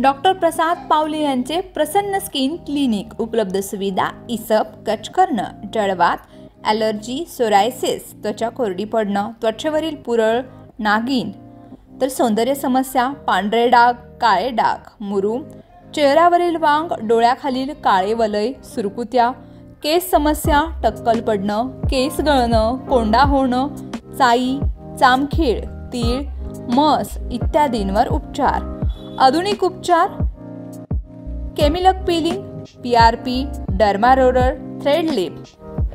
Doctor प्रसाद पावले यांचे प्रसन्न skin clinic. उपलब्ध सुविधा: इसप, कचकरणं, जळवात, ॲलर्जी, सोरायसिस, त्वचा कोरडी पडणं, त्वचेवरील पुरळ, नागिन. तर सौंदर्य समस्या: पांढरे डाग, काळे डाग, मुरूम, चेहऱ्यावरील वांग, डोळ्याखालील काळे वलय, सुरकुत्या, केस समस्या, टक्कल पडणं, केस गळणं, कोंडा होणं, चाई, चामखीळ, तीळ, मस इत्यादींवर उपचार. आधुनिक उपचार: केमिलक peeling, PRP, derma roller, thread lift,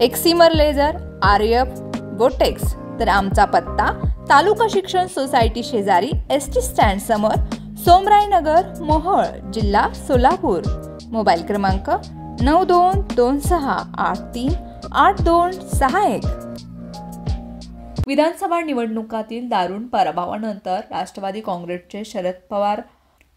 excimer laser, RF, botox. तर आमचा पत्ता: तालुका शिक्षण सोसायटी शेजारी, ST स्टँड समोर, सोमराय नगर, मोहोळ, जिल्हा सोलापूर. मोबाईल क्रमांक 9226838261. विधानसभा निवडणुकातील दारुण पराभवानंतर राष्ट्रवादी काँग्रेसचे शरद पवार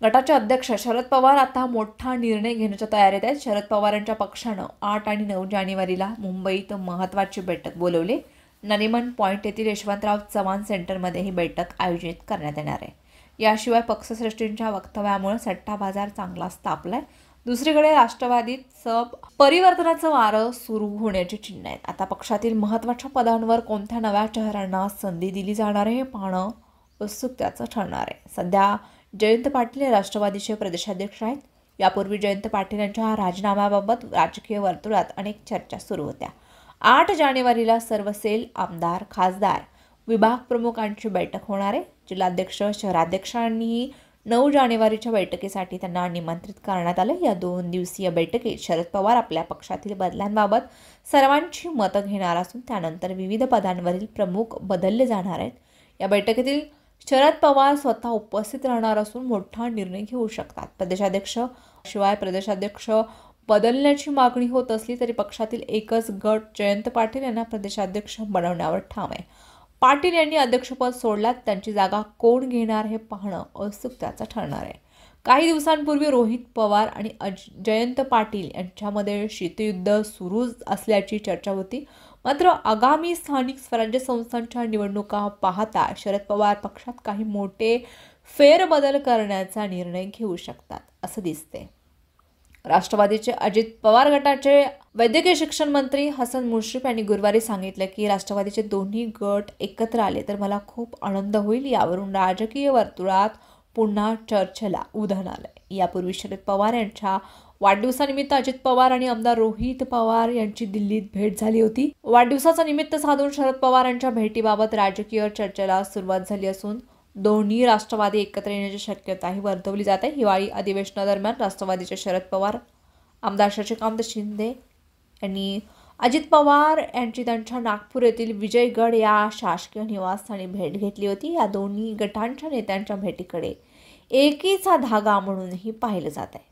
गटाचे अध्यक्ष शरद पवार आता मोठा निर्णय घेण्याच्या तयारीत आहेत. शरद पवारांच्या पक्षानं 8 आणि 9 जानेवारीला मुंबईत महत्त्वाची बैठक बोलवली. नरिमन पॉइंट येथील यशवंतराव चव्हाण सेंटरमध्ये ही बैठक आयोजित करण्यात येणार आहे. याशिवाय पक्षश्रेष्ठींच्या वक्तव्यामुळे सट्टा बाजार चांगलाच तापलाय. दुसरीकडे राष्ट्रवादीत परिवर्तनाचं वारं सुरू होण्याची चिन्ह आहेत. आता पक्षातील महत्त्वाच्या पदांवर कोणत्या नव्या चेहऱ्यांना संधी दिली जाणार आहे हे पाहणं उत्सुकतेचं ठरणार आहे. सध्या जयंत पाटील हे राष्ट्रवादीचे प्रदेशाध्यक्ष आहेत. यापूर्वी जयंत पाटील यांच्या राजीनाम्याबाबत राजकीय वर्तुळात अनेक चर्चा सुरू होत्या. 8 जानेवारीला सर्व सेल, आमदार, खासदार, विभाग प्रमुखांची बैठक होणार आहे. जिल्हाध्यक्ष, शहराध्यक्षांनीही 9 जानेवारीच्या बैठकीसाठी त्यांना निमंत्रित करण्यात आले. या 2 दिवसीय बैठकीत शरद पवार आपल्या पक्षातील बदलांबाबत सर्वांची मतं घेणार असून त्यानंतर विविध पदांवरील प्रमुख बदलले जाणार आहेत. या बैठकीतील शरद पवार स्वतः उपस्थित राहणार असून मोठा निर्णय घेऊ शकतात. प्रदेशाध्यक्ष शिवाय प्रदेशाध्यक्ष बदलण्याची मागणी होत असली तरी पक्षातील एकच गट जयंत पाटील यांना प्रदेशाध्यक्ष बनवण्यावर ठाम आहे. पाटील यांनी अध्यक्षपद सोडल्यास त्यांची जागा कोण घेणार हे पाहणं उत्सुकतेचं ठरणार आहे. काही दिवसांपूर्वी रोहित पवार आणि जयंत पाटील यांच्यामध्ये शीतयुद्ध सुरू असल्याची चर्चा होती. मात्र आगामी स्थानिक स्वराज्य संस्थांच्या निवडणुका पाहता शरद पवार पक्षात काही मोठे फेरबदल करण्याचा निर्णय घेऊ शकतात असं दिसते. राष्ट्रवादीचे अजित पवार गटाचे वैद्यकीय शिक्षण मंत्री हसन मुश्रीफ यांनी गुरुवारी सांगितलं की राष्ट्रवादीचे दोन्ही गट एकत्र आले तर मला खूप आनंद होईल. यावरून राजकीय वर्तुळात पुन्हा चर्चेला उधाण आलंय. यापूर्वी शरद पवार यांच्या वाढदिवसानिमित्त अजित पवार आणि आमदार रोहित पवार यांची दिल्लीत भेट झाली होती. वाढदिवसाचा निमित्त साधून शरद पवार यांच्या भेटीबाबत राजकीय चर्चेला सुरुवात झाली असून दोन्ही राष्ट्रवादी एकत्र येण्याची शक्यताही वर्तवली जाते. हिवाळी अधिवेशनादरम्यान राष्ट्रवादीचे शरद पवार, आमदार शशिकांत शिंदे यांनी अजित पवार यांची त्यांच्या नागपूर येथील विजयगड या शासकीय निवासस्थानी भेट घेतली होती. या दोन्ही गटांच्या नेत्यांच्या भेटीकडे एकीचा धागा म्हणूनही पाहिलं जात आहे.